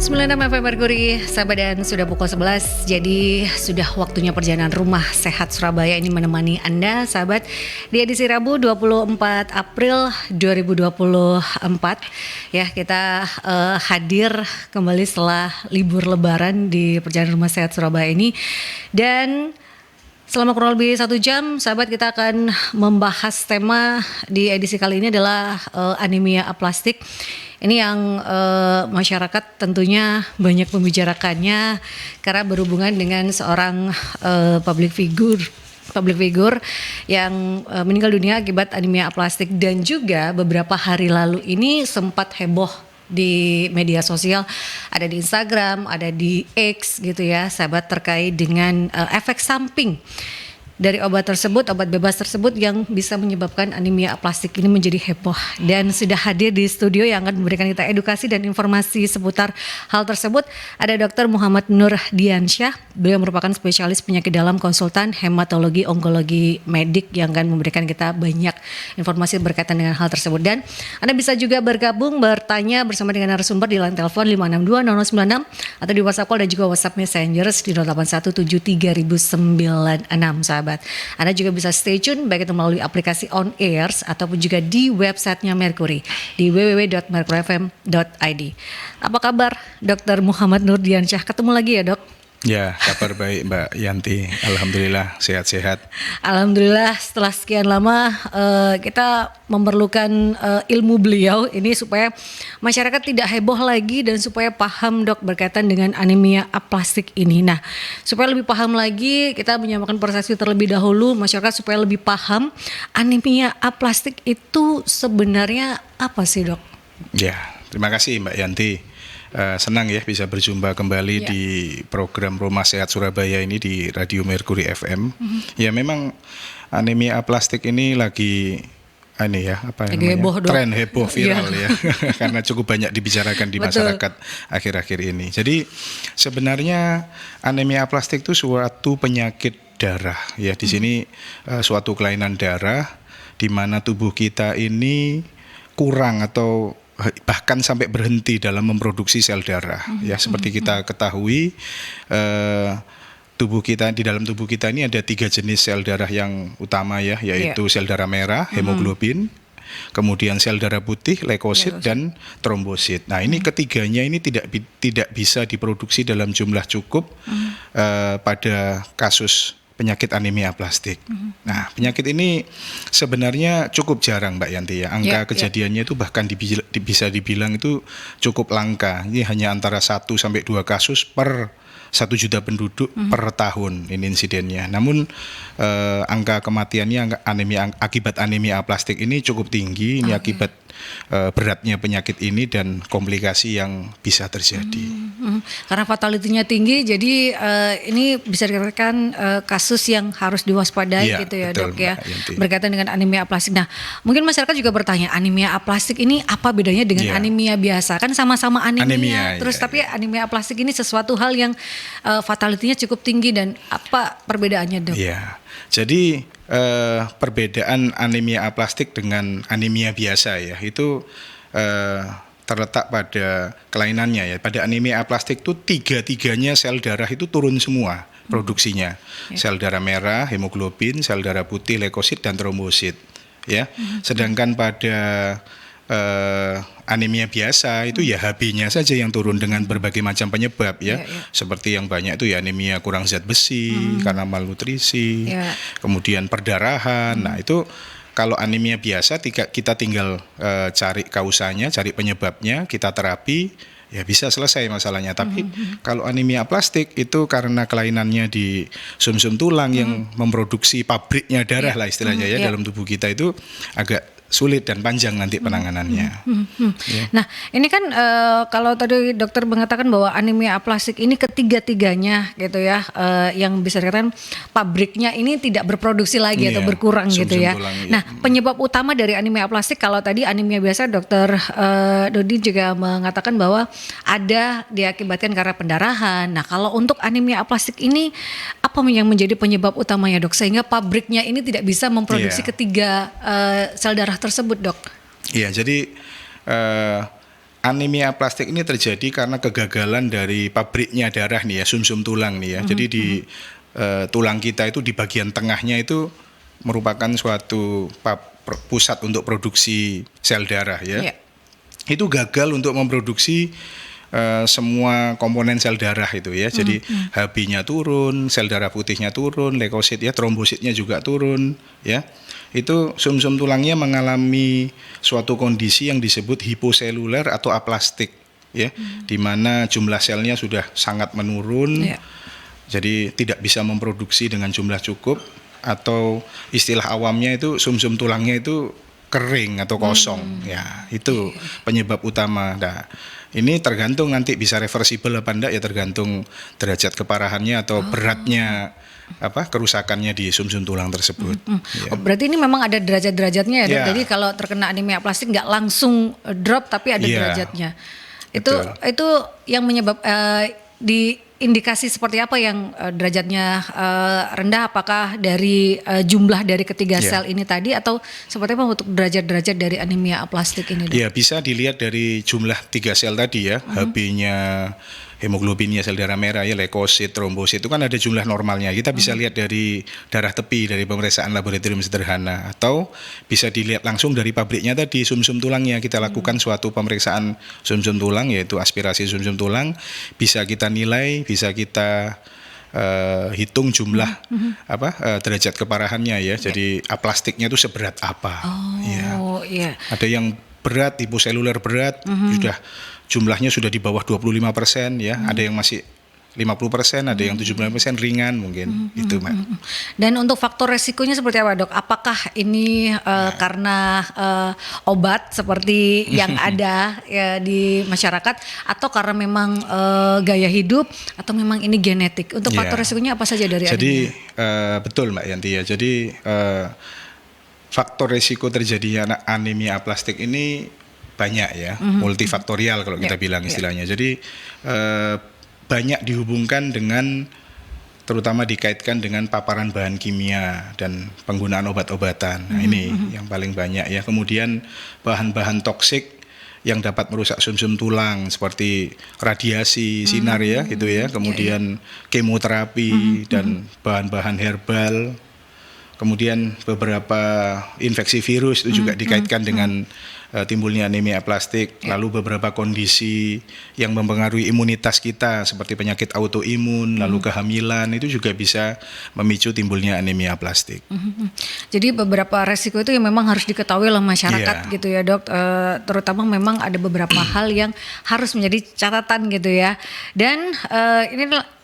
96 FM Mercury, sahabat, dan sudah pukul 11. Jadi sudah waktunya perjalanan Rumah Sehat Surabaya ini menemani Anda, sahabat, di edisi Rabu 24 April 2024. Ya, kita hadir kembali setelah libur lebaran di perjalanan Rumah Sehat Surabaya ini. Dan selama kurang lebih 1 jam, sahabat, kita akan membahas tema di edisi kali ini adalah anemia aplastik. Ini yang masyarakat tentunya banyak membicarakannya karena berhubungan dengan seorang public figure yang meninggal dunia akibat anemia aplastik, dan juga beberapa hari lalu ini sempat heboh di media sosial, ada di Instagram, ada di X gitu ya, sahabat, terkait dengan efek samping dari obat tersebut, obat bebas tersebut yang bisa menyebabkan anemia aplastik ini menjadi heboh. Dan sudah hadir di studio yang akan memberikan kita edukasi dan informasi seputar hal tersebut ada Dr. Muhammad Nur Diansyah. Beliau merupakan spesialis penyakit dalam, konsultan hematologi onkologi medik yang akan memberikan kita banyak informasi berkaitan dengan hal tersebut. Dan Anda bisa juga bergabung, bertanya bersama dengan narasumber di line telepon 5620096 atau di WhatsApp call dan juga WhatsApp Messenger di 08173096, sahabat. Anda juga bisa stay tune baik itu melalui aplikasi On Airs ataupun juga di websitenya Mercury di www.mercuryfm.id. Apa kabar Dr. Muhammad Nur Diansyah? Ketemu lagi ya, Dok? Ya, kabar baik Mbak Yanti. Alhamdulillah sehat-sehat. Alhamdulillah, setelah sekian lama kita memerlukan ilmu beliau ini supaya masyarakat tidak heboh lagi dan supaya paham, Dok, berkaitan dengan anemia aplastik ini. Nah, supaya lebih paham lagi, kita menyamakan persepsi terlebih dahulu masyarakat supaya lebih paham anemia aplastik itu sebenarnya apa sih, Dok? Ya, terima kasih Mbak Yanti. Senang ya bisa berjumpa kembali di program Rumah Sehat Surabaya ini di Radio Mercury FM. Ya, memang anemia aplastik ini lagi tren heboh viral ya karena cukup banyak dibicarakan di masyarakat akhir-akhir ini. Jadi sebenarnya anemia aplastik itu suatu penyakit darah ya, di sini suatu kelainan darah di mana tubuh kita ini kurang atau bahkan sampai berhenti dalam memproduksi sel darah. Ya, seperti kita ketahui, di dalam tubuh kita ini ada 3 jenis sel darah yang utama ya, yaitu sel darah merah, hemoglobin, kemudian sel darah putih, leukosit, dan trombosit. Nah, ini ketiganya ini tidak bisa diproduksi dalam jumlah cukup pada kasus penyakit anemia aplastik. Nah, penyakit ini sebenarnya cukup jarang, Mbak Yanti ya. Angka kejadiannya itu bahkan bisa dibilang itu cukup langka. Ini hanya antara 1 sampai 2 kasus per 1 juta penduduk per tahun ini insidennya. Namun angka kematiannya akibat anemia aplastik ini cukup tinggi. Ini akibat beratnya penyakit ini dan komplikasi yang bisa terjadi. Karena fatality-nya tinggi, jadi ini bisa dikatakan kasus yang harus diwaspadai gitu ya, betul, Dok ya, berkaitan dengan anemia aplastik. Nah, mungkin masyarakat juga bertanya, anemia aplastik ini apa bedanya dengan anemia biasa? Kan sama-sama anemia terus tapi anemia aplastik ini sesuatu hal yang fatality-nya cukup tinggi, dan apa perbedaannya, Dok? Iya. Jadi perbedaan anemia aplastik dengan anemia biasa ya, itu terletak pada kelainannya ya. Pada anemia aplastik itu tiga-tiganya sel darah itu turun semua produksinya. Sel darah merah, hemoglobin, sel darah putih, leukosit, dan trombosit ya. Sedangkan pada anemia biasa itu ya HB-nya saja yang turun dengan berbagai macam penyebab ya. Seperti yang banyak itu ya anemia kurang zat besi karena malnutrisi, kemudian perdarahan. Nah, itu kalau anemia biasa kita tinggal cari kausanya, cari penyebabnya, kita terapi, ya bisa selesai masalahnya. Tapi kalau anemia aplastik itu karena kelainannya di sumsum tulang yang memproduksi pabriknya darah lah istilahnya ya dalam tubuh kita, itu agak sulit dan panjang nanti penanganannya. Nah, ini kan kalau tadi dokter mengatakan bahwa anemia aplastik ini ketiga-tiganya gitu ya, yang bisa dikatakan pabriknya ini tidak berproduksi lagi atau berkurang gitu ya. Nah, penyebab utama dari anemia aplastik, kalau tadi anemia biasa dokter Dodi juga mengatakan bahwa ada diakibatkan karena pendarahan. Nah, kalau untuk anemia aplastik ini apa yang menjadi penyebab utamanya, Dok, sehingga pabriknya ini tidak bisa memproduksi ketiga sel darah tersebut, Dok? Iya, jadi anemia aplastik ini terjadi karena kegagalan dari pabriknya darah nih ya, sumsum tulang nih ya. Jadi di tulang kita itu di bagian tengahnya itu merupakan suatu pusat untuk produksi sel darah ya. Itu gagal untuk memproduksi semua komponen sel darah itu ya. Jadi Hb-nya turun, sel darah putihnya turun, leukosit ya, trombositnya juga turun ya. Itu sumsum tulangnya mengalami suatu kondisi yang disebut hiposeluler atau aplastik ya, di mana jumlah selnya sudah sangat menurun. Jadi tidak bisa memproduksi dengan jumlah cukup, atau istilah awamnya itu sumsum tulangnya itu kering atau kosong. Ya, itu penyebab utama. Nah, ini tergantung nanti bisa reversible apa enggak ya, tergantung derajat keparahannya atau beratnya kerusakannya di sumsum tulang tersebut. Ya. Berarti ini memang ada derajat-derajatnya ya, Dok? Jadi kalau terkena anemia aplastik nggak langsung drop tapi ada derajatnya. Itu yang menyebab di indikasi seperti apa yang derajatnya rendah? Apakah dari jumlah dari ketiga sel ini tadi, atau seperti apa untuk derajat-derajat dari anemia aplastik ini, Dok? Ya, bisa dilihat dari jumlah 3 sel tadi ya, Hb-nya, hemoglobinnya, sel darah merah ya, leukosit, trombosit itu kan ada jumlah normalnya. Kita bisa lihat dari darah tepi dari pemeriksaan laboratorium sederhana, atau bisa dilihat langsung dari pabriknya tadi, sumsum tulangnya. Kita lakukan suatu pemeriksaan sumsum tulang, yaitu aspirasi sumsum tulang, bisa kita nilai, bisa kita hitung jumlah derajat keparahannya ya. Jadi aplastiknya itu seberat apa. Ada yang berat, hiposeluler berat, jumlahnya sudah di bawah 25% ya, ada yang masih 50%, ada yang 75% ringan mungkin, itu Mbak. Dan untuk faktor resikonya seperti apa, Dok? Apakah ini karena obat seperti yang ada ya di masyarakat, atau karena memang gaya hidup, atau memang ini genetik? Untuk faktor resikonya apa saja dari anemia? Jadi betul Mbak Yanti ya, jadi faktor resiko terjadinya anemia aplastik ini banyak ya, multifaktorial kalau kita bilang istilahnya. Jadi banyak dihubungkan dengan, terutama dikaitkan dengan paparan bahan kimia dan penggunaan obat-obatan. Nah, ini yang paling banyak ya. Kemudian bahan-bahan toksik yang dapat merusak sumsum tulang seperti radiasi sinar ya gitu ya. Kemudian kemoterapi dan bahan-bahan herbal. Kemudian beberapa infeksi virus itu juga dikaitkan dengan timbulnya anemia aplastik. Lalu beberapa kondisi yang mempengaruhi imunitas kita seperti penyakit autoimun, lalu kehamilan, itu juga bisa memicu timbulnya anemia aplastik. Jadi beberapa resiko itu yang memang harus diketahui oleh masyarakat gitu ya, Dok. Terutama memang ada beberapa hal yang harus menjadi catatan gitu ya. Dan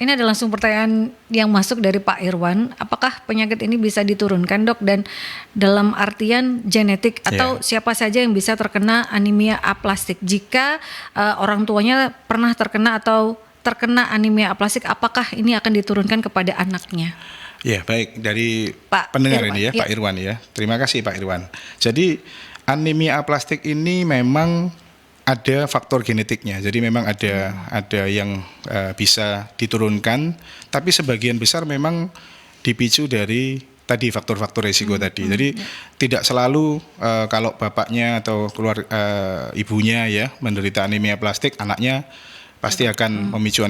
ini ada langsung pertanyaan yang masuk dari Pak Irwan. Apakah penyakit ini bisa diturunkan, Dok? Dan dalam artian genetik, atau siapa saja yang bisa terkena anemia aplastik? Jika orang tuanya pernah terkena atau terkena anemia aplastik, apakah ini akan diturunkan kepada anaknya? Ya, baik, dari Pak pendengar Irwan, ini ya, Pak Irwan ya. Terima kasih Pak Irwan. Jadi anemia aplastik ini memang ada faktor genetiknya. Jadi memang ada yang bisa diturunkan, tapi sebagian besar memang dipicu dari tadi faktor-faktor risiko tadi. Jadi tidak selalu kalau bapaknya atau ibunya ya menderita anemia aplastik, anaknya pasti akan memicu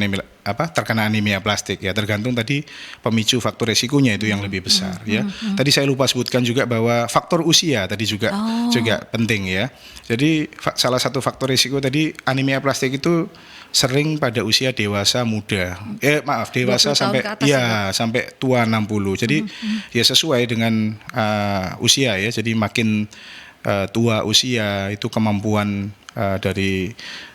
terkena anemia aplastik ya, tergantung tadi pemicu faktor resikonya itu yang lebih besar ya. Tadi saya lupa sebutkan juga bahwa faktor usia tadi juga penting ya. Jadi salah satu faktor resiko tadi anemia aplastik itu sering pada usia dewasa muda. Dewasa sampai sampai tua 60. Jadi ya sesuai dengan usia ya. Jadi makin tua usia itu kemampuan dari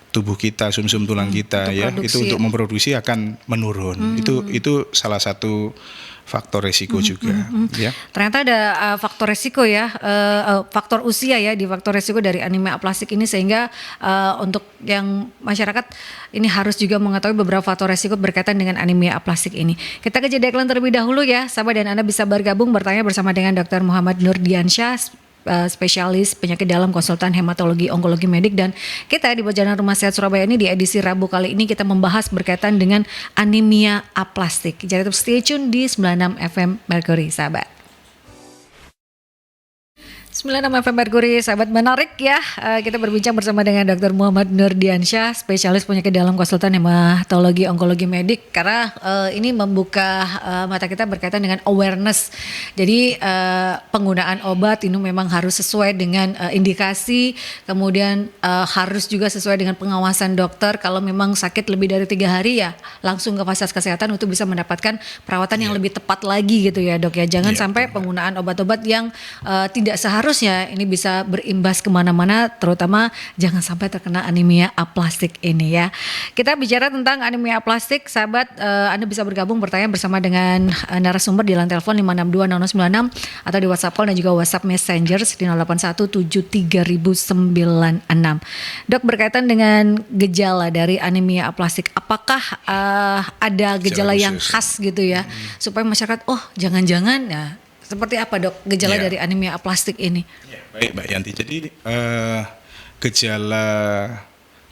tubuh kita, sumsum tulang kita ya, itu untuk memproduksi akan menurun. Itu salah satu faktor resiko juga. Ya. Ternyata ada faktor resiko ya, faktor usia ya di faktor resiko dari anemia aplastik ini, sehingga untuk yang masyarakat ini harus juga mengetahui beberapa faktor resiko berkaitan dengan anemia aplastik ini. Kita ke jeda iklan terlebih dahulu ya, sahabat, dan Anda bisa bergabung bertanya bersama dengan Dr. Muhammad Nurdiansyah, spesialis penyakit dalam, konsultan hematologi onkologi medik, dan kita di Perjalanan Rumah Sehat Surabaya ini di edisi Rabu kali ini kita membahas berkaitan dengan anemia aplastik. Jadi tetap stay tune di 96 FM Mercury, sahabat. 96 FM Merkuri, sahabat menarik ya. Kita berbincang bersama dengan Dr. Muhammad Nurdiansyah, spesialis penyakit dalam konsultan hematologi onkologi medik. Karena ini membuka mata kita berkaitan dengan awareness. Jadi penggunaan obat ini memang harus sesuai dengan indikasi, kemudian harus juga sesuai dengan pengawasan dokter. Kalau memang sakit lebih dari 3 hari ya langsung ke fasilitas kesehatan untuk bisa mendapatkan perawatan yang lebih tepat lagi gitu ya dok ya. Jangan sampai penggunaan obat-obat yang tidak seharusnya ini bisa berimbas kemana-mana, terutama jangan sampai terkena anemia aplastik ini ya. Kita bicara tentang anemia aplastik, sahabat, Anda bisa bergabung bertanya bersama dengan narasumber di line telepon 5620096 atau di WhatsApp call dan juga WhatsApp Messenger di 08173096. Dok, berkaitan dengan gejala dari anemia aplastik, apakah ada gejala yang khas gitu ya, supaya masyarakat jangan-jangan ya. Seperti apa dok gejala dari anemia aplastik ini? Ya, baik Mbak Yanti, jadi gejala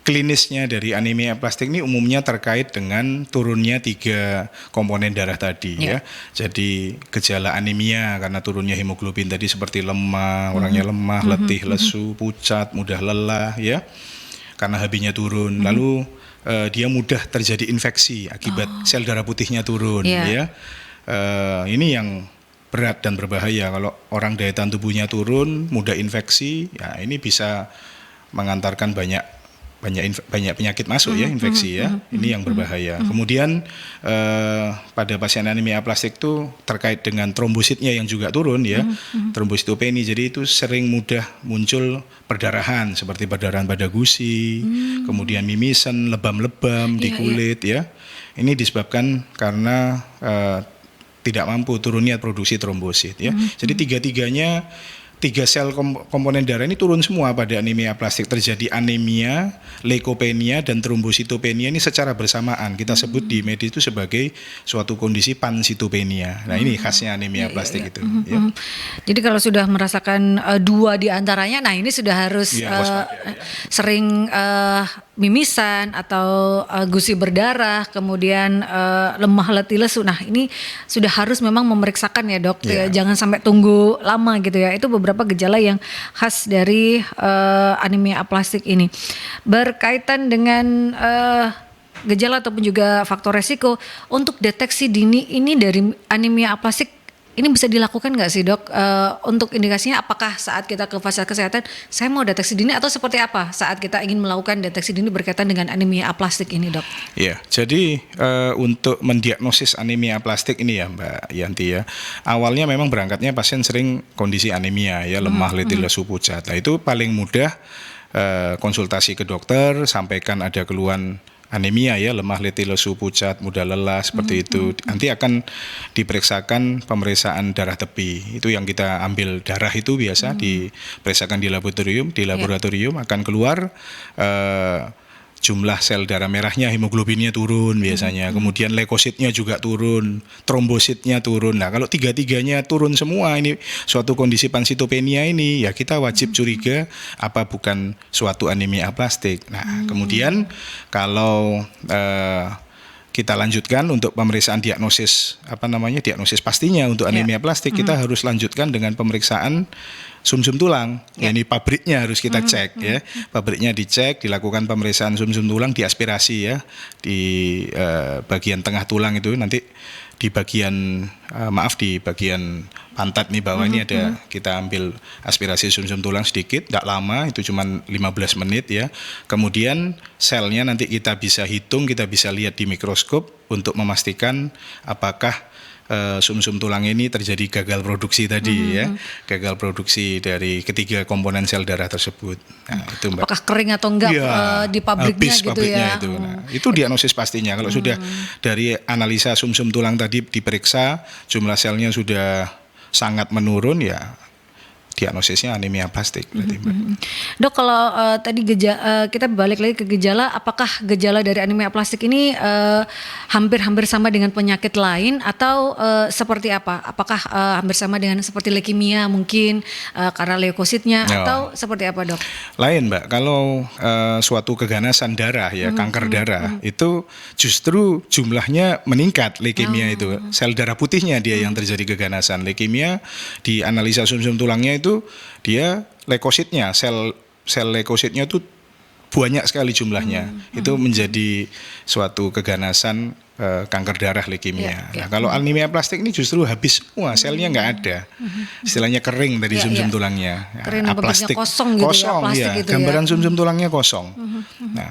klinisnya dari anemia aplastik ini umumnya terkait dengan turunnya 3 komponen darah tadi ya. Jadi gejala anemia karena turunnya hemoglobin tadi seperti lemah, orangnya lemah, letih, lesu, pucat, mudah lelah ya. Karena HB-nya turun, lalu dia mudah terjadi infeksi akibat sel darah putihnya turun ya. Ini yang berat dan berbahaya. Kalau orang daya tahan tubuhnya turun, mudah infeksi, ya ini bisa mengantarkan banyak penyakit masuk ya, infeksi ya. Ini yang berbahaya. Kemudian pada pasien anemia aplastik itu terkait dengan trombositnya yang juga turun ya, trombositopeni. Jadi itu sering mudah muncul perdarahan seperti perdarahan pada gusi, kemudian mimisan, lebam-lebam di kulit ya. Ini disebabkan karena tidak mampu turunnya produksi trombosit ya. Jadi 3 sel komponen darah ini turun semua pada anemia aplastik. Terjadi anemia, leukopenia dan trombositopenia ini secara bersamaan. Kita sebut di medis itu sebagai suatu kondisi pansitopenia. Nah, ini khasnya anemia aplastik itu ya. Jadi kalau sudah merasakan 2 di antaranya, nah ini sudah harus sering mimisan atau gusi berdarah, kemudian lemah letih lesu. Nah, ini sudah harus memang memeriksakan ya dok. Jangan sampai tunggu lama gitu ya. Itu beberapa gejala yang khas dari anemia aplastik ini. Berkaitan dengan gejala ataupun juga faktor resiko untuk deteksi dini ini dari anemia aplastik, ini bisa dilakukan nggak sih dok? Untuk indikasinya apakah saat kita ke fasilitas kesehatan saya mau deteksi dini atau seperti apa saat kita ingin melakukan deteksi dini berkaitan dengan anemia aplastik ini dok? Ya, jadi untuk mendiagnosis anemia aplastik ini ya Mbak Yanti ya, awalnya memang berangkatnya pasien sering kondisi anemia ya, lemah, letih, lesu, pucat. Nah itu paling mudah konsultasi ke dokter, sampaikan ada keluhan anemia ya, lemah, letih, lesu, pucat, mudah lelah seperti itu. Nanti akan diperiksakan pemeriksaan darah tepi. Itu yang kita ambil darah itu biasa diperiksakan di laboratorium. Di laboratorium akan keluar jumlah sel darah merahnya, hemoglobinnya turun biasanya. Kemudian leukositnya juga turun, trombositnya turun. Nah, kalau 3-3-nya turun semua, ini suatu kondisi pansitopenia ini, ya kita wajib curiga apa bukan suatu anemia aplastik. Nah, kemudian kalau kita lanjutkan untuk pemeriksaan diagnosis diagnosis pastinya untuk anemia aplastik, kita harus lanjutkan dengan pemeriksaan sumsum tulang. Ini pabriknya harus kita cek ya. Pabriknya dicek, dilakukan pemeriksaan sumsum tulang, diaspirasi ya di bagian tengah tulang itu, nanti di bagian di bagian pantat nih bawah ini ada, kita ambil aspirasi sumsum tulang sedikit, tidak lama, itu cuma 15 menit ya. Kemudian selnya nanti kita bisa hitung, kita bisa lihat di mikroskop untuk memastikan apakah sumsum tulang ini terjadi gagal produksi tadi ya, gagal produksi dari ketiga komponen sel darah tersebut. Nah, itu Mbak. Apakah kering atau enggak di pabriknya habis gitu pabriknya ya? Itu. Nah, itu diagnosis pastinya. Kalau sudah dari analisa sumsum tulang tadi diperiksa, jumlah selnya sudah sangat menurun ya, diagnosisnya anemia aplastik berarti Mbak. Dok, kalau tadi kita balik lagi ke gejala, apakah gejala dari anemia aplastik ini hampir-hampir sama dengan penyakit lain atau seperti apa? Apakah hampir sama dengan seperti leukemia mungkin karena leukositnya atau seperti apa dok? Lain Mbak, kalau suatu keganasan darah ya, kanker darah itu justru jumlahnya meningkat leukemia itu. Sel darah putihnya dia yang terjadi keganasan. Leukemia di analisa sumsum tulangnya itu dia leukositnya, sel leukositnya itu banyak sekali jumlahnya. Itu menjadi suatu keganasan kanker darah leukemia. Nah, kalau anemia aplastik ini justru habis semua, selnya nggak ada. Istilahnya kering tadi sumsum tulangnya. Kering, aplastik kosong gitu kosong, ya, plastik gitu gambaran ya. sumsum tulangnya kosong. Nah,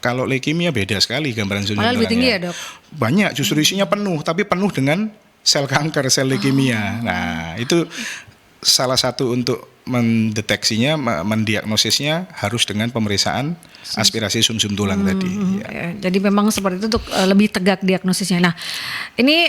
kalau leukemia beda sekali gambaran sumsum Malah tulangnya. lebih tinggi ya, Dok? Banyak, justru isinya penuh, tapi penuh dengan sel kanker, sel leukemia. Nah, itu salah satu untuk mendeteksinya, mendiagnosisnya harus dengan pemeriksaan aspirasi sumsum tulang tadi. Ya, jadi memang seperti itu untuk lebih tegak diagnosisnya. Nah, ini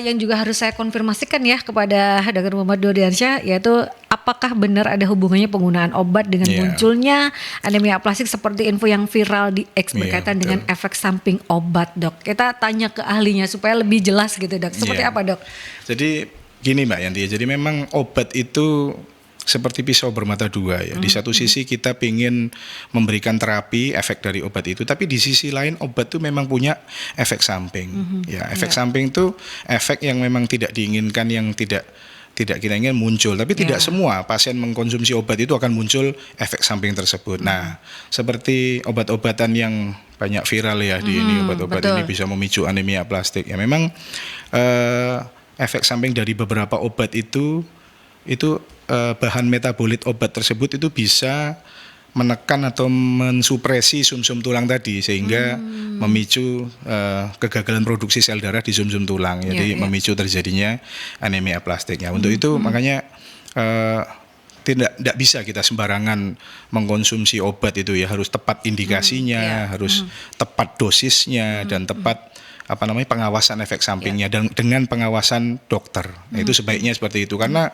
yang juga harus saya konfirmasikan ya kepada Dr. Muhammad Nurdiansyah, yaitu apakah benar ada hubungannya penggunaan obat dengan munculnya anemia aplastik seperti info yang viral di X berkaitan dengan efek samping obat, Dok? Kita tanya ke ahlinya supaya lebih jelas gitu, Dok. Seperti apa, Dok? Jadi gini Mbak Yanti, jadi memang obat itu seperti pisau bermata dua ya. Di satu sisi kita ingin memberikan terapi efek dari obat itu, tapi di sisi lain obat itu memang punya efek samping. Ya, efek samping itu efek yang memang tidak diinginkan, yang tidak kita ingin muncul. Tapi tidak semua pasien mengkonsumsi obat itu akan muncul efek samping tersebut. Nah, seperti obat-obatan yang banyak viral ya di ini, obat-obat ini bisa memicu anemia aplastik. Ya memang efek samping dari beberapa obat itu bahan metabolit obat tersebut itu bisa menekan atau mensupresi sumsum tulang tadi sehingga memicu kegagalan produksi sel darah di sumsum tulang, jadi memicu terjadinya anemia aplastik. Ya, untuk itu makanya tidak bisa kita sembarangan mengkonsumsi obat itu ya, harus tepat indikasinya, harus tepat dosisnya dan tepat pengawasan efek sampingnya dan dengan pengawasan dokter. Nah, itu sebaiknya seperti itu karena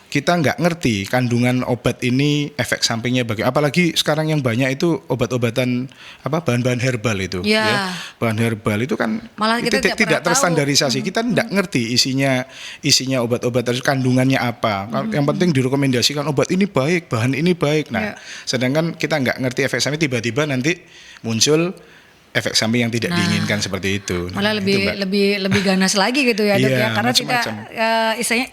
kita nggak ngerti kandungan obat ini efek sampingnya bagaimana. Apalagi sekarang yang banyak itu obat-obatan bahan-bahan herbal itu. Ya. Bahan herbal itu kan malah kita tidak terstandarisasi. Kita nggak ngerti isinya obat-obatan kandungannya apa. Yang penting direkomendasikan obat ini baik, bahan ini baik. Nah, sedangkan kita nggak ngerti efek samping, tiba-tiba nanti muncul efek samping yang tidak diinginkan seperti itu. Malah lebih ganas lagi gitu ya, Dok ya, karena kita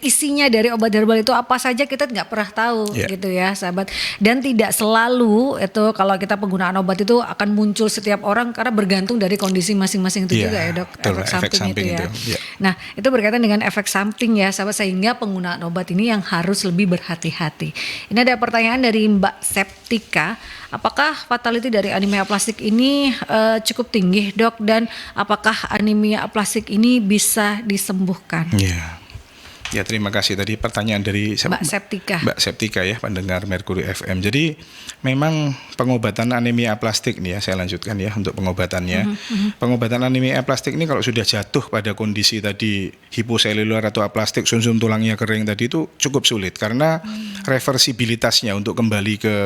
isinya dari obat herbal itu apa saja kita nggak pernah tahu gitu ya, sahabat. Dan tidak selalu itu kalau kita penggunaan obat itu akan muncul setiap orang karena bergantung dari kondisi masing-masing itu juga ya, Dok. Efek samping itu ya. Nah, itu berkaitan dengan efek samping ya, sahabat, sehingga penggunaan obat ini yang harus lebih berhati-hati. Ini ada pertanyaan dari Mbak Septika. Apakah fatality dari anemia aplastik ini cukup tinggi, Dok? Dan apakah anemia aplastik ini bisa disembuhkan? Ya, terima kasih tadi pertanyaan dari Mbak Septika. Mbak Septika ya, pendengar Mercury FM. Jadi memang pengobatan anemia aplastik nih ya, saya lanjutkan ya untuk pengobatannya. Pengobatan anemia aplastik ini kalau sudah jatuh pada kondisi tadi hiposelular atau aplastik, sumsum tulangnya kering tadi, itu cukup sulit karena reversibilitasnya untuk kembali ke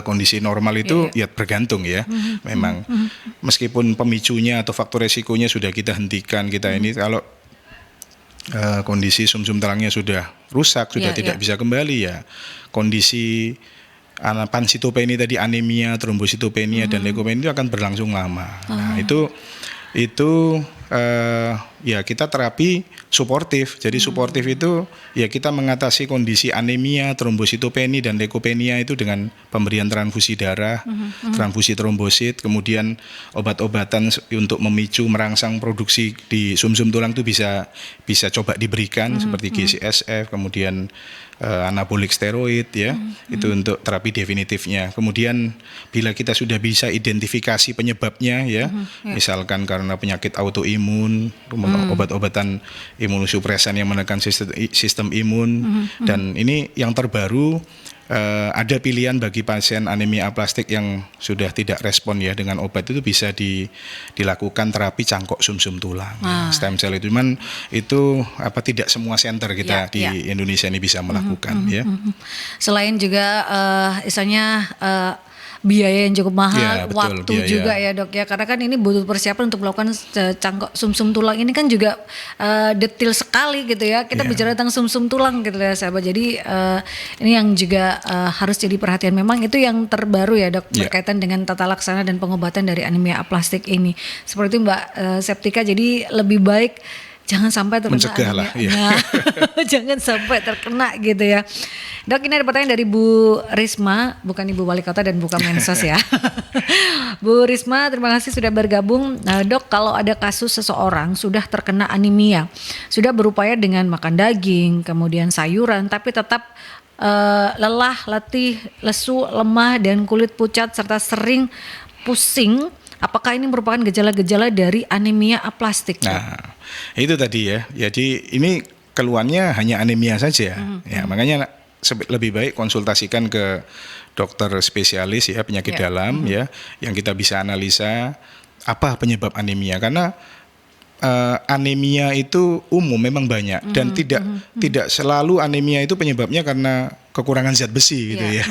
kondisi normal itu ya bergantung ya. Memang meskipun pemicunya atau faktor resikonya sudah kita hentikan, kita ini kalau kondisi sumsum tulangnya sudah rusak, sudah tidak bisa kembali ya, kondisi pansitopenia tadi, anemia, trombositopenia dan leukopenia itu akan berlangsung lama. Nah, itu ya kita terapi suportif. Jadi suportif itu ya kita mengatasi kondisi anemia, trombositopenia dan leukopenia itu dengan pemberian transfusi darah, transfusi trombosit, kemudian obat-obatan untuk memicu merangsang produksi di sumsum tulang itu bisa coba diberikan seperti G-CSF, kemudian anabolik steroid ya, itu untuk terapi definitifnya. Kemudian bila kita sudah bisa identifikasi penyebabnya ya, misalkan karena penyakit autoimun, obat-obatan imunosupresan yang menekan sistem imun, dan ini yang terbaru ada pilihan bagi pasien anemia aplastik yang sudah tidak respon ya dengan obat, itu bisa dilakukan terapi cangkok sumsum tulang, stem cell itu. Cuman itu tidak semua center kita di Indonesia ini bisa melakukan ya. Selain juga misalnya biaya yang cukup mahal, Ya, betul, waktu biaya. juga ya dok ya, karena kan ini butuh persiapan untuk melakukan cangkok sumsum tulang ini kan juga detail sekali gitu ya. Kita Ya. bicara tentang sumsum tulang gitu ya sahabat. Jadi ini yang juga harus jadi perhatian. Memang itu yang terbaru ya dok, Ya. berkaitan dengan tata laksana dan pengobatan dari anemia aplastik ini. Seperti itu Mbak Septika. Jadi lebih baik jangan sampai terkena Mencegah lah, anemia. iya. Nah, jangan sampai terkena gitu ya. Dok, ini ada pertanyaan dari Bu Risma, bukan Ibu Wali Kota dan bukan Mensos ya. Bu Risma, terima kasih sudah bergabung. Nah, dok, kalau ada kasus seseorang sudah terkena anemia, sudah berupaya dengan makan daging, kemudian sayuran, tapi tetap lelah, letih, lesu, lemah, dan kulit pucat serta sering pusing. Apakah ini merupakan gejala-gejala dari anemia aplastik? Nah, itu tadi ya. Jadi ini keluhannya hanya anemia saja. Ya, makanya lebih baik konsultasikan ke dokter spesialis ya penyakit dalam ya, yang kita bisa analisa apa penyebab anemia, karena anemia itu umum memang banyak dan tidak selalu anemia itu penyebabnya karena kekurangan zat besi gitu ya.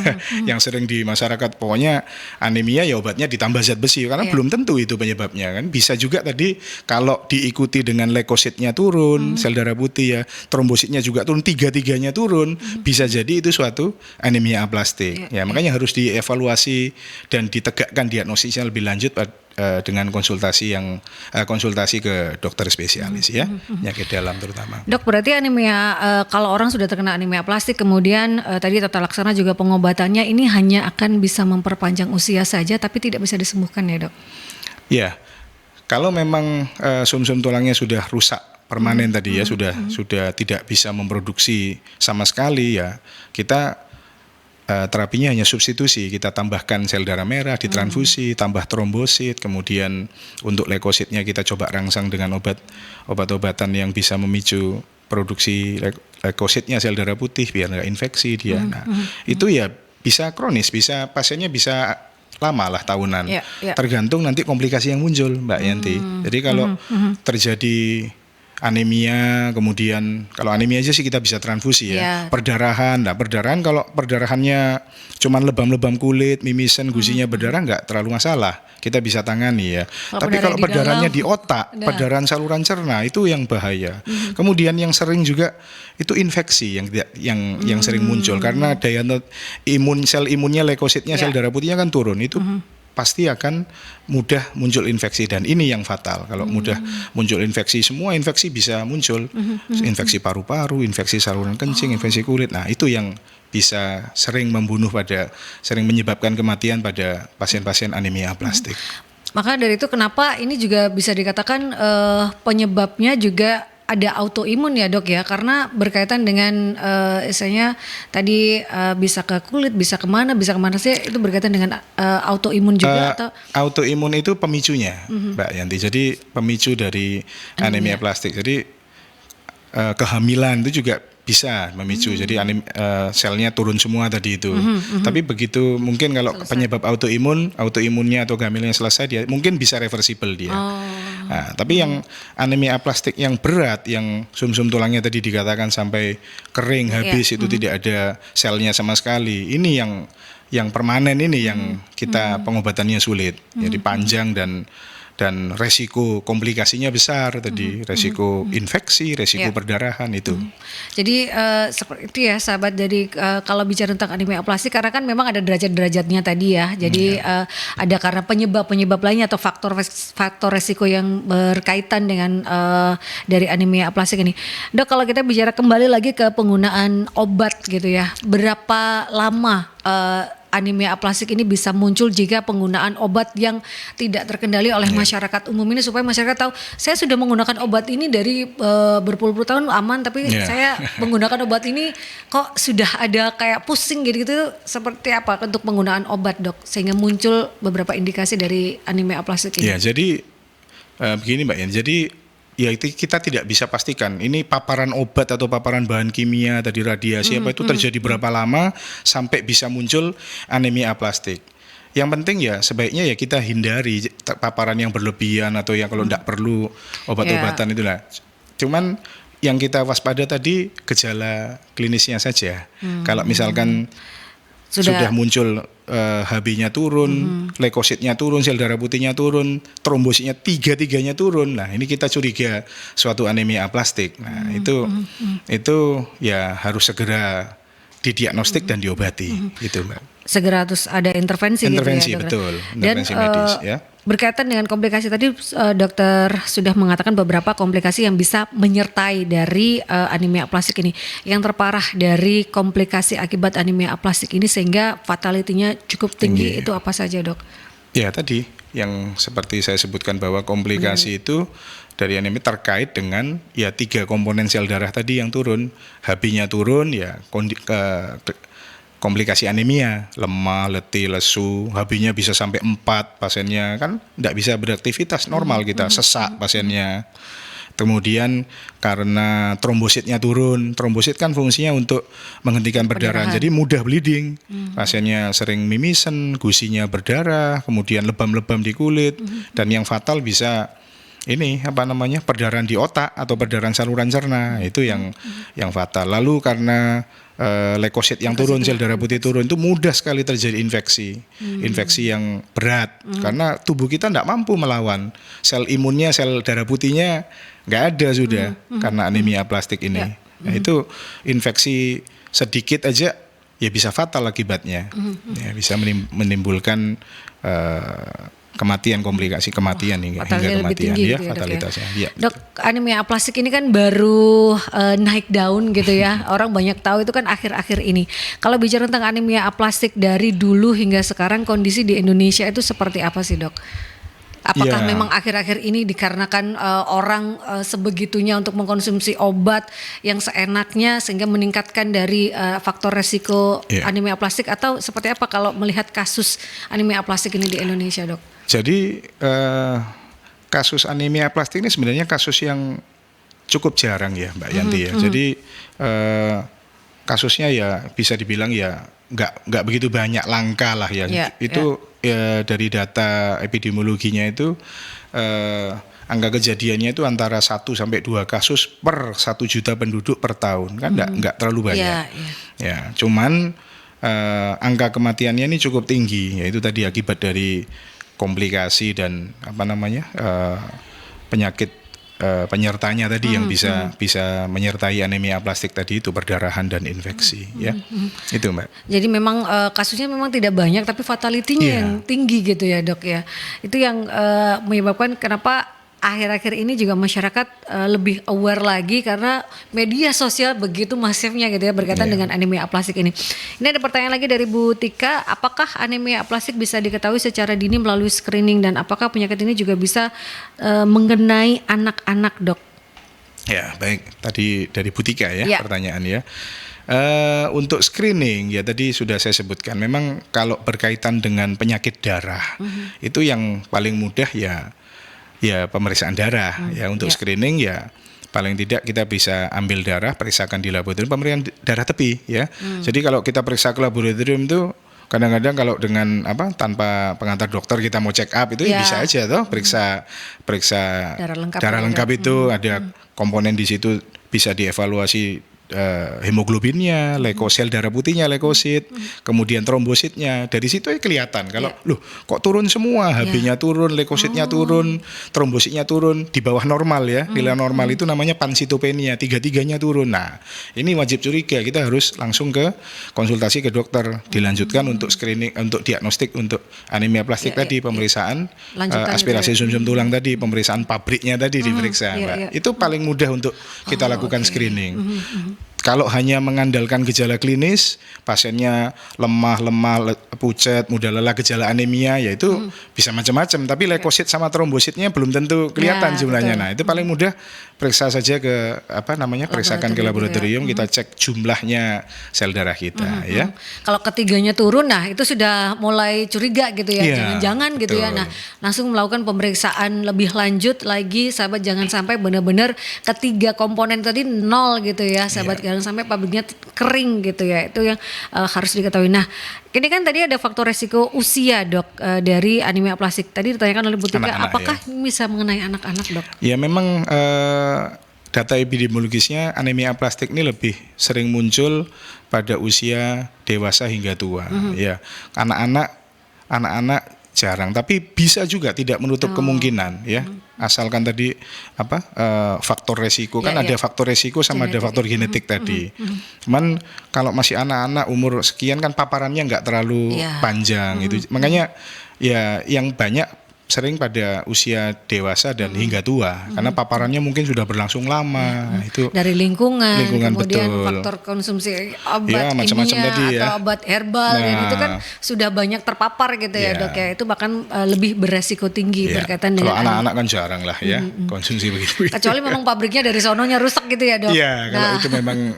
Yang sering di masyarakat pokoknya anemia ya obatnya ditambah zat besi, karena belum tentu itu penyebabnya kan. Bisa juga tadi kalau diikuti dengan leukositnya turun, sel darah putih ya, trombositnya juga turun, tiga-tiganya turun, bisa jadi itu suatu anemia aplastik. Ya, makanya harus dievaluasi dan ditegakkan diagnosisnya lebih lanjut dengan konsultasi ke dokter spesialis ya, penyakit dalam terutama. Dok, berarti anemia kalau orang sudah terkena anemia aplastik, kemudian tadi tata laksana juga pengobatannya ini hanya akan bisa memperpanjang usia saja, tapi tidak bisa disembuhkan ya dok? Ya, kalau memang sumsum tulangnya sudah rusak permanen tadi ya, sudah tidak bisa memproduksi sama sekali ya, kita terapinya hanya substitusi, kita tambahkan sel darah merah, ditransfusi, tambah trombosit, kemudian untuk leukositnya kita coba rangsang dengan obat-obatan yang bisa memicu produksi leukositnya, sel darah putih biar nggak infeksi dia. Nah, itu ya bisa kronis, bisa pasiennya bisa lama lah, tahunan. Tergantung nanti komplikasi yang muncul, Mbak Yanti. Jadi kalau terjadi anemia, kemudian kalau anemia aja sih kita bisa transfusi ya. Perdarahan, nah perdarahan kalau perdarahannya cuman lebam-lebam kulit, mimisan, gusinya berdarah nggak terlalu masalah, kita bisa tangani ya. Tapi kalau perdarahannya di otak, perdarahan saluran cerna itu yang bahaya. Kemudian yang sering juga itu infeksi yang sering muncul karena daya sel imunnya, leukositnya, sel darah putihnya kan turun, itu pasti akan mudah muncul infeksi, dan ini yang fatal. Kalau mudah muncul infeksi, semua infeksi bisa muncul, infeksi paru-paru, infeksi saluran kencing, infeksi kulit. Nah, itu yang bisa sering sering menyebabkan kematian pada pasien-pasien anemia aplastik. Maka dari itu kenapa ini juga bisa dikatakan penyebabnya juga ada autoimun ya dok ya, karena berkaitan dengan istilahnya tadi bisa ke kulit, bisa kemana sih, itu berkaitan dengan autoimun juga atau? Autoimun itu pemicunya, Mbak Yanti. Jadi pemicu dari anemia aplastik. Jadi kehamilan itu juga bisa memicu. Jadi selnya turun semua tadi itu. Tapi begitu mungkin kalau penyebab autoimunnya atau kehamilannya selesai, dia mungkin bisa reversible dia. Nah, tapi yang anemia aplastik yang berat, yang sumsum tulangnya tadi dikatakan sampai kering habis, itu tidak ada selnya sama sekali. Ini yang permanen, ini yang kita pengobatannya sulit. Jadi panjang dan resiko komplikasinya besar tadi, resiko infeksi, resiko perdarahan itu. Jadi seperti itu ya sahabat. Jadi kalau bicara tentang anemia aplastik, karena kan memang ada derajat-derajatnya tadi ya. Jadi ada karena penyebab lainnya atau faktor resiko yang berkaitan dengan dari anemia aplastik ini. Dok, kalau kita bicara kembali lagi ke penggunaan obat gitu ya, berapa lama anemia aplastik ini bisa muncul jika penggunaan obat yang tidak terkendali oleh masyarakat umum ini, supaya masyarakat tahu saya sudah menggunakan obat ini dari berpuluh-puluh tahun aman, tapi saya menggunakan obat ini kok sudah ada kayak pusing gitu, seperti apa untuk penggunaan obat dok sehingga muncul beberapa indikasi dari anemia aplastik ini? Ya, jadi begini Mbak Yan, jadi ya itu kita tidak bisa pastikan ini paparan obat atau paparan bahan kimia tadi, radiasi apa itu terjadi berapa lama sampai bisa muncul anemia aplastik. Yang penting ya sebaiknya ya kita hindari paparan yang berlebihan atau yang kalau tidak perlu obat-obatan itulah. Cuman yang kita waspada tadi gejala klinisnya saja. Kalau misalkan sudah muncul HB-nya turun, leukositnya turun, sel darah putihnya turun, trombositnya tiga-tiganya turun. Nah, ini kita curiga suatu anemia aplastik. Nah, itu ya harus segera didiagnostik dan diobati, gitu Mbak. Segera terus ada intervensi gitu ya, dokter. Betul, Dan intervensi medis ya. Berkaitan dengan komplikasi tadi, dokter sudah mengatakan beberapa komplikasi yang bisa menyertai dari anemia aplastik ini. Yang terparah dari komplikasi akibat anemia aplastik ini sehingga fatality-nya cukup tinggi, itu apa saja, Dok? Ya, tadi yang seperti saya sebutkan bahwa komplikasi itu dari anemia terkait dengan ya 3 komponen sel darah tadi yang turun, HB-nya turun, ya komplikasi anemia, lemah, letih, lesu, HB-nya bisa sampai 4, pasiennya kan tidak bisa beraktivitas normal, kita sesak pasiennya. Kemudian karena trombositnya turun, trombosit kan fungsinya untuk menghentikan perdarahan, jadi mudah bleeding. Pasiennya sering mimisen, gusinya berdarah, kemudian lebam-lebam di kulit, dan yang fatal bisa perdarahan di otak atau perdarahan saluran cerna, itu yang fatal. Lalu karena leukosit yang turun, sel darah putih turun, itu mudah sekali terjadi infeksi yang berat, karena tubuh kita tidak mampu melawan, sel imunnya, sel darah putihnya nggak ada sudah, karena anemia aplastik ini. Nah, itu infeksi sedikit aja ya bisa fatal akibatnya, ya, bisa menimbulkan kematian, komplikasi kematian hingga kematian, ya, gitu fatalitasnya. Ya, Dok, anemia aplastik ini kan baru naik daun gitu ya. Orang banyak tahu itu kan akhir-akhir ini. Kalau bicara tentang anemia aplastik dari dulu hingga sekarang, kondisi di Indonesia itu seperti apa sih, Dok? Apakah memang akhir-akhir ini dikarenakan orang sebegitunya untuk mengkonsumsi obat yang seenaknya sehingga meningkatkan dari faktor resiko anemia aplastik, atau seperti apa kalau melihat kasus anemia aplastik ini di Indonesia, Dok? Jadi kasus anemia aplastik ini sebenarnya kasus yang cukup jarang ya, Mbak Yanti ya. Jadi kasusnya ya bisa dibilang ya nggak begitu banyak, langka lah ya. Ya, dari data epidemiologinya itu angka kejadiannya itu antara 1 sampai 2 kasus per 1 juta penduduk per tahun, kan nggak terlalu banyak. Ya, cuman angka kematiannya ini cukup tinggi, yaitu tadi akibat dari komplikasi dan penyakit penyertanya tadi yang bisa menyertai anemia aplastik tadi, itu perdarahan dan infeksi, ya. Itu Mbak. Jadi memang kasusnya memang tidak banyak tapi fatality-nya yang tinggi gitu ya, Dok ya. Itu yang menyebabkan kenapa akhir-akhir ini juga masyarakat lebih aware lagi karena media sosial begitu masifnya gitu ya berkaitan dengan anemia aplastik ini. Ini ada pertanyaan lagi dari Bu Tika, apakah anemia aplastik bisa diketahui secara dini melalui screening, dan apakah penyakit ini juga bisa mengenai anak-anak, Dok? Ya, baik. Tadi dari Bu Tika ya pertanyaan ya. Untuk screening ya tadi sudah saya sebutkan, memang kalau berkaitan dengan penyakit darah itu yang paling mudah ya pemeriksaan darah ya. Untuk screening ya paling tidak kita bisa ambil darah, periksakan di laboratorium, pemeriksaan darah tepi ya. Jadi kalau kita periksa ke laboratorium itu kadang-kadang kalau dengan tanpa pengantar dokter kita mau check up itu bisa aja toh, periksa darah lengkap itu ada komponen di situ, bisa dievaluasi hemoglobinnya, sel darah putihnya, leukosit, kemudian trombositnya. Dari situ kelihatan kalau loh kok turun semua, HB-nya turun, leukositnya turun, trombositnya turun di bawah normal ya. Nilai normal itu namanya pansitopenia, tiga-tiganya turun. Nah, ini wajib curiga, kita harus langsung ke konsultasi ke dokter, dilanjutkan untuk screening, untuk diagnostik untuk anemia aplastik tadi, pemeriksaan aspirasi sumsum tulang tadi, pemeriksaan pabriknya tadi diperiksa, Mbak. Itu paling mudah untuk kita lakukan screening. Kalau hanya mengandalkan gejala klinis, pasiennya lemah, pucat, mudah lelah, gejala anemia, ya itu bisa macam-macam. Tapi leukosit sama trombositnya belum tentu kelihatan jumlahnya. Nah, itu paling mudah periksa saja ke periksakan ke laboratorium, kita cek jumlahnya sel darah kita ya. Kalau ketiganya turun, nah itu sudah mulai curiga gitu ya. Jangan-jangan gitu ya. Nah, langsung melakukan pemeriksaan lebih lanjut lagi, sahabat, jangan sampai benar-benar ketiga komponen tadi nol gitu ya, sahabat. Jangan sampai pabriknya kering gitu ya. Itu yang harus diketahui. Nah, ini kan tadi ada faktor resiko usia, Dok, dari anemia aplastik. Tadi ditanyakan oleh Bu Tika, apakah bisa mengenai anak-anak, Dok? Ya memang data epidemiologisnya anemia aplastik ini lebih sering muncul pada usia dewasa hingga tua. Ya, anak-anak jarang, tapi bisa juga tidak menutup kemungkinan ya. Asalkan tadi faktor resiko kan ada faktor resiko sama genetik, ada faktor genetik tadi. Cuman kalau masih anak-anak umur sekian kan paparannya nggak terlalu panjang itu. Makanya ya yang banyak sering pada usia dewasa dan hingga tua karena paparannya mungkin sudah berlangsung lama itu dari lingkungan kemudian betul. Faktor konsumsi obat macam-macam kimia tadi atau obat herbal dan itu kan sudah banyak terpapar gitu ya Dok ya, itu bahkan lebih beresiko tinggi berkaitan dengan kalau anak-anak kan jarang lah ya konsumsi begitu kecuali memang pabriknya dari sononya rusak gitu ya Dok. Iya, kalau itu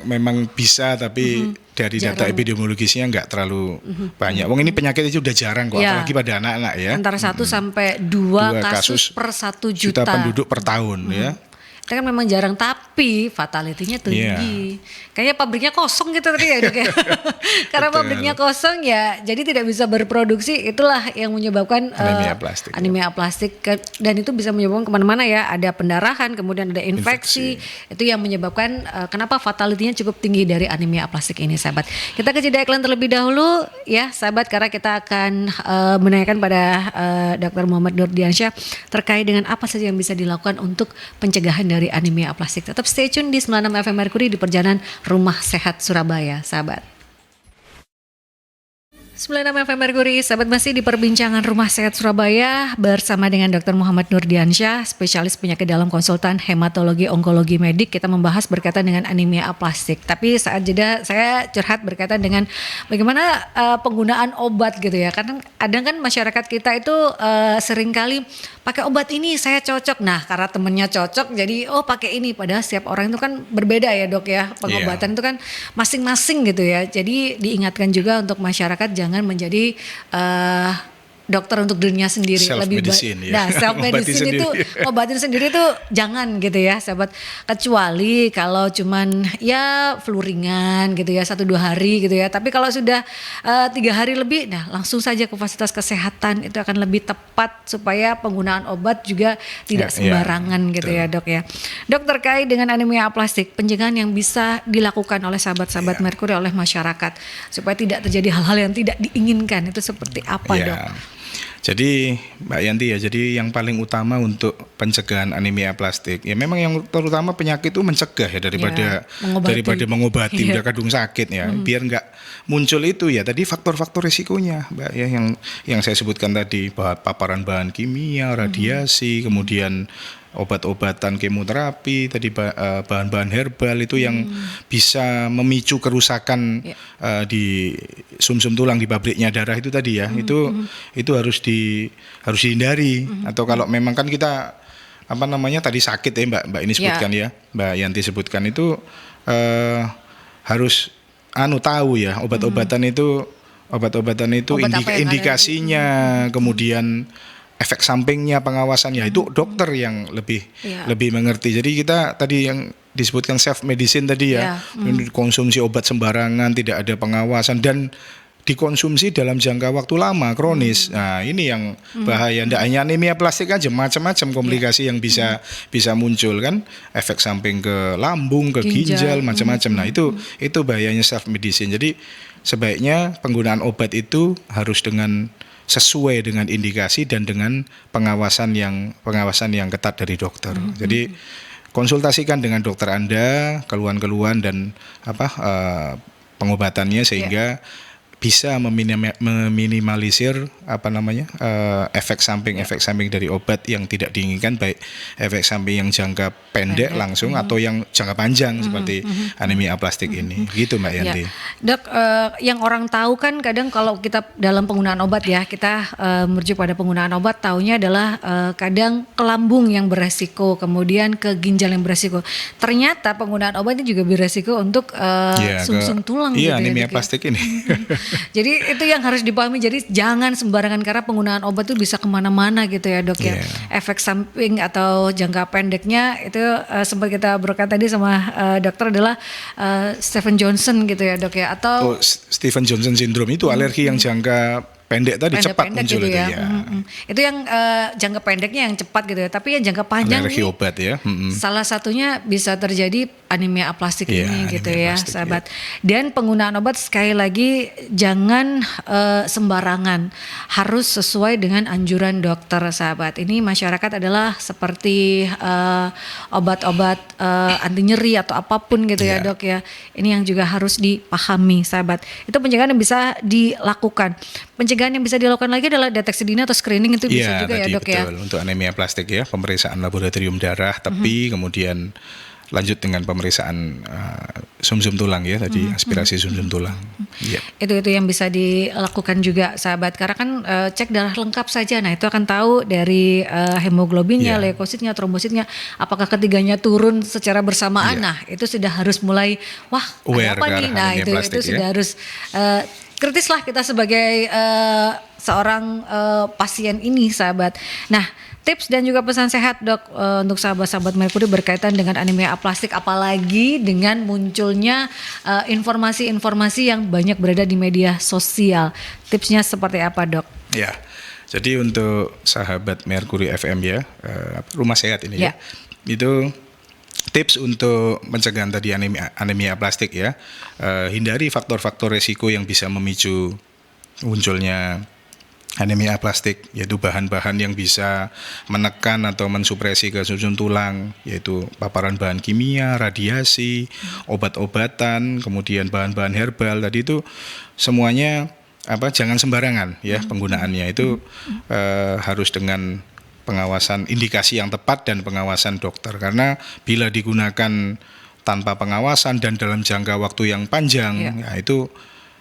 memang bisa tapi dari data epidemiologisnya nggak terlalu banyak. Wong ini penyakit itu udah jarang kok, apalagi pada anak-anak ya. Antara 1 sampai 2 kasus per 1 juta penduduk per tahun ya. Itu kan memang jarang tapi fatality-nya tinggi. Kayaknya pabriknya kosong gitu tadi ya Dok ya. Karena pabriknya kosong ya jadi tidak bisa berproduksi, itulah yang menyebabkan anemia plastik dan itu bisa menyebabkan kemana-mana ya, ada pendarahan kemudian ada infeksi. Itu yang menyebabkan kenapa fatality-nya cukup tinggi dari anemia plastik ini sahabat. Kita ke jeda iklan terlebih dahulu ya sahabat, karena kita akan menanyakan pada Dr. Muhammad Nurdiansyah terkait dengan apa saja yang bisa dilakukan untuk pencegahan dari anemia aplastik. Tetap stay tune di 96 FM Mercury di perjalanan Rumah Sehat Surabaya, sahabat. 96 FM Mercury, sahabat, masih di perbincangan Rumah Sehat Surabaya bersama dengan Dr. Muhammad Nurdiansyah, spesialis penyakit dalam konsultan hematologi onkologi medik. Kita membahas berkaitan dengan anemia aplastik. Tapi saat jeda saya curhat berkaitan dengan bagaimana penggunaan obat gitu ya. Karena kadang kan masyarakat kita itu seringkali pakai obat ini saya cocok. Nah, karena temennya cocok jadi pakai ini, padahal setiap orang itu kan berbeda ya Dok ya. Pengobatan itu kan masing-masing gitu ya. Jadi diingatkan juga untuk masyarakat jangan menjadi dokter untuk dirinya sendiri, lebih baik. Nah, self medicine itu obatin sendiri itu jangan gitu ya, sahabat. Kecuali kalau cuman ya flu ringan gitu ya 1-2 hari gitu ya. Tapi kalau sudah 3 hari lebih, nah langsung saja ke fasilitas kesehatan, itu akan lebih tepat supaya penggunaan obat juga tidak sembarangan gitu ya Dok ya. Dok, terkait dengan anemia aplastik, pencegahan yang bisa dilakukan oleh sahabat-sahabat Mercury, oleh masyarakat supaya tidak terjadi hal-hal yang tidak diinginkan itu seperti apa Dok? Jadi Mbak Yanti ya, jadi yang paling utama untuk pencegahan anemia aplastik ya memang yang terutama penyakit itu mencegah ya daripada mengobati udah kadung sakit ya, biar nggak muncul itu ya tadi faktor-faktor risikonya Mbak ya, yang saya sebutkan tadi, paparan bahan kimia, radiasi, kemudian obat-obatan kemoterapi tadi, bahan-bahan herbal itu yang bisa memicu kerusakan di sumsum tulang di pabriknya darah itu tadi ya, itu harus dihindari. Atau kalau memang kan kita tadi sakit ya Mbak ini sebutkan ya, Mbak Yanti sebutkan itu harus tahu ya obat-obatan itu indikasinya, kemudian efek sampingnya, pengawasannya itu dokter yang lebih mengerti. Jadi kita tadi yang disebutkan self medicine tadi ya, konsumsi obat sembarangan, tidak ada pengawasan dan dikonsumsi dalam jangka waktu lama kronis. Nah, ini yang bahaya. Tidak hanya anemia plastik aja, macam-macam komplikasi yang bisa muncul kan, efek samping ke lambung, ke ginjal, macam-macam. Nah, itu bahayanya self medicine. Jadi sebaiknya penggunaan obat itu harus sesuai dengan indikasi dan dengan pengawasan yang ketat dari dokter. Jadi konsultasikan dengan dokter Anda keluhan-keluhan dan pengobatannya sehingga bisa meminimalisir efek samping dari obat yang tidak diinginkan, baik efek samping yang jangka pendek langsung atau yang jangka panjang seperti anemia aplastik ini. Gitu Mbak Yanti. Ya. Dok, yang orang tahu kan kadang kalau kita dalam penggunaan obat ya, kita merujuk pada penggunaan obat, taunya adalah kadang ke lambung yang beresiko, kemudian ke ginjal yang beresiko. Ternyata penggunaan obat ini juga beresiko untuk sumsum tulang. Iya, gitu anemia plastik ini. Jadi itu yang harus dipahami. Jadi jangan sembarangan karena penggunaan obat itu bisa kemana-mana gitu ya Dok ya. Efek samping atau jangka pendeknya itu sempat kita berkata tadi sama dokter adalah Stephen Johnson gitu ya Dok ya, atau Stephen Johnson syndrome itu alergi yang jangka pendek tadi cepat muncul gitu itu ya. ya. Itu yang jangka pendeknya yang cepat gitu ya. Tapi yang jangka panjang Alergi nih, obat ya. salah satunya bisa terjadi anemia aplastik Iya, ini gitu anemia ya, aplastik, sahabat. Dan penggunaan obat sekali lagi jangan sembarangan, harus sesuai dengan anjuran dokter, sahabat. Ini masyarakat adalah seperti obat-obat anti nyeri atau apapun gitu ya, Iya. dok ya. Ini yang juga harus dipahami, sahabat. Itu pencegahan yang bisa dilakukan. Pencegahan yang bisa dilakukan lagi adalah deteksi dini atau screening, itu bisa Iya, juga ya, tadi dok ya. betul. Untuk anemia aplastik ya, pemeriksaan laboratorium darah, tepi, kemudian lanjut dengan pemeriksaan sumsum tulang ya tadi, aspirasi sumsum tulang. Iya. Itu yang bisa dilakukan juga, sahabat. Karena kan cek darah lengkap saja, nah itu akan tahu dari hemoglobinnya, Iya. leukositnya, trombositnya, apakah ketiganya turun secara bersamaan. Iya. Nah itu sudah harus mulai, wah Aware ada apa ke nih? arah Nah anemia itu plastik ya. sudah harus kritis lah kita sebagai seorang pasien ini, sahabat. Nah, tips dan juga pesan sehat, dok, untuk sahabat-sahabat Merkuri berkaitan dengan anemia aplastik, apalagi dengan munculnya informasi-informasi yang banyak berada di media sosial. Tipsnya seperti apa, dok? Ya, jadi untuk sahabat Merkuri FM ya, rumah sehat ini ya, itu tips untuk pencegahan tadi anemia aplastik ya, hindari faktor-faktor resiko yang bisa memicu munculnya anemia aplastik, yaitu bahan-bahan yang bisa menekan atau mensupresi ke susun tulang, yaitu paparan bahan kimia, radiasi, obat-obatan, kemudian bahan-bahan herbal. Tadi itu semuanya jangan sembarangan ya penggunaannya, itu harus dengan pengawasan indikasi yang tepat dan pengawasan dokter, karena bila digunakan tanpa pengawasan dan dalam jangka waktu yang panjang, ya itu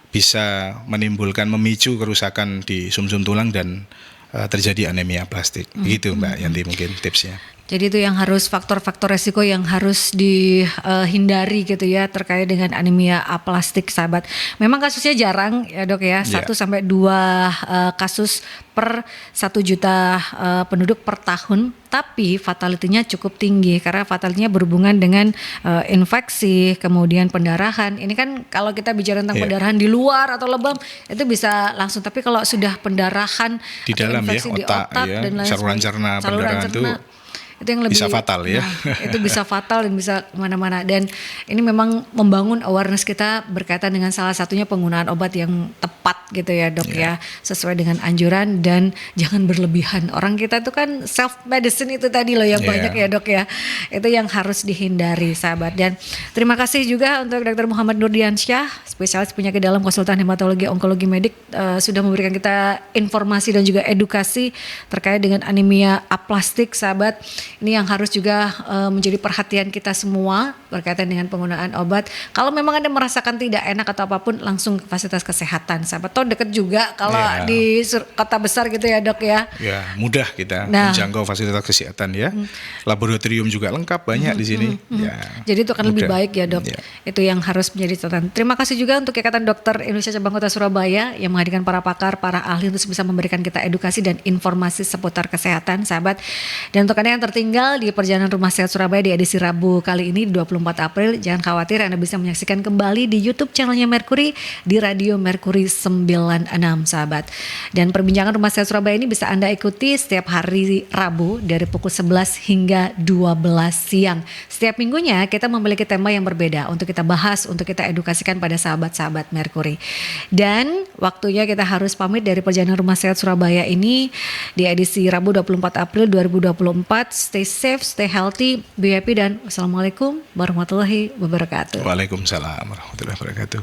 bisa memicu kerusakan di sumsum tulang dan terjadi anemia aplastik. Begitu Mbak Yanti mungkin tipsnya. Jadi itu yang harus faktor-faktor resiko yang harus dihindari gitu ya terkait dengan anemia aplastik, sahabat. Memang kasusnya jarang ya, dok ya, 1 sampai 2 kasus per 1 juta penduduk per tahun, tapi fatality-nya cukup tinggi karena fatality-nya berhubungan dengan infeksi, kemudian pendarahan. Ini kan kalau kita bicara tentang pendarahan di luar atau lebam itu bisa langsung, tapi kalau sudah pendarahan di dalam infeksi ya, di otak ya, dan lain saluran cerna pendarahan itu itu yang lebih bisa fatal ya. Itu bisa fatal dan bisa kemana-mana. Dan ini memang membangun awareness kita berkaitan dengan salah satunya penggunaan obat yang tepat gitu ya, dok ya, sesuai dengan anjuran dan jangan berlebihan. Orang kita itu kan self medicine itu tadi loh yang banyak ya, dok ya. Itu yang harus dihindari, sahabat. Dan terima kasih juga untuk Dr. Muhammad Nurdiansyah, spesialis penyakit dalam konsultan hematologi onkologi medik, sudah memberikan kita informasi dan juga edukasi terkait dengan anemia aplastik, sahabat. Ini yang harus juga menjadi perhatian kita semua berkaitan dengan penggunaan obat. Kalau memang Anda merasakan tidak enak atau apapun, langsung ke fasilitas kesehatan, sahabat. Toh deket juga kalau di kota besar gitu ya, dok ya. Ya, mudah kita menjangkau fasilitas kesehatan ya. Laboratorium juga lengkap banyak di sini. Ya, jadi itu akan lebih baik ya, dok. Itu yang harus menjadi catatan. Terima kasih juga untuk Ikatan Dokter Indonesia Cabang Kota Surabaya yang menghadirkan para pakar, para ahli untuk bisa memberikan kita edukasi dan informasi seputar kesehatan, sahabat. Dan untuk Anda yang tertinggal di perjalanan Rumah Sehat Surabaya di edisi Rabu kali ini 24 April, jangan khawatir, Anda bisa menyaksikan kembali di YouTube channelnya Merkuri di Radio Merkuri 96, sahabat. Dan perbincangan Rumah Sehat Surabaya ini bisa Anda ikuti setiap hari Rabu dari pukul 11 hingga 12 siang. Setiap minggunya kita memiliki tema yang berbeda untuk kita bahas, untuk kita edukasikan pada sahabat-sahabat Merkuri. Dan waktunya kita harus pamit dari perjalanan Rumah Sehat Surabaya ini di edisi Rabu 24 April 2024. Stay safe, stay healthy, be happy, dan wassalamualaikum warahmatullahi wabarakatuh. Waalaikumsalam warahmatullahi wabarakatuh.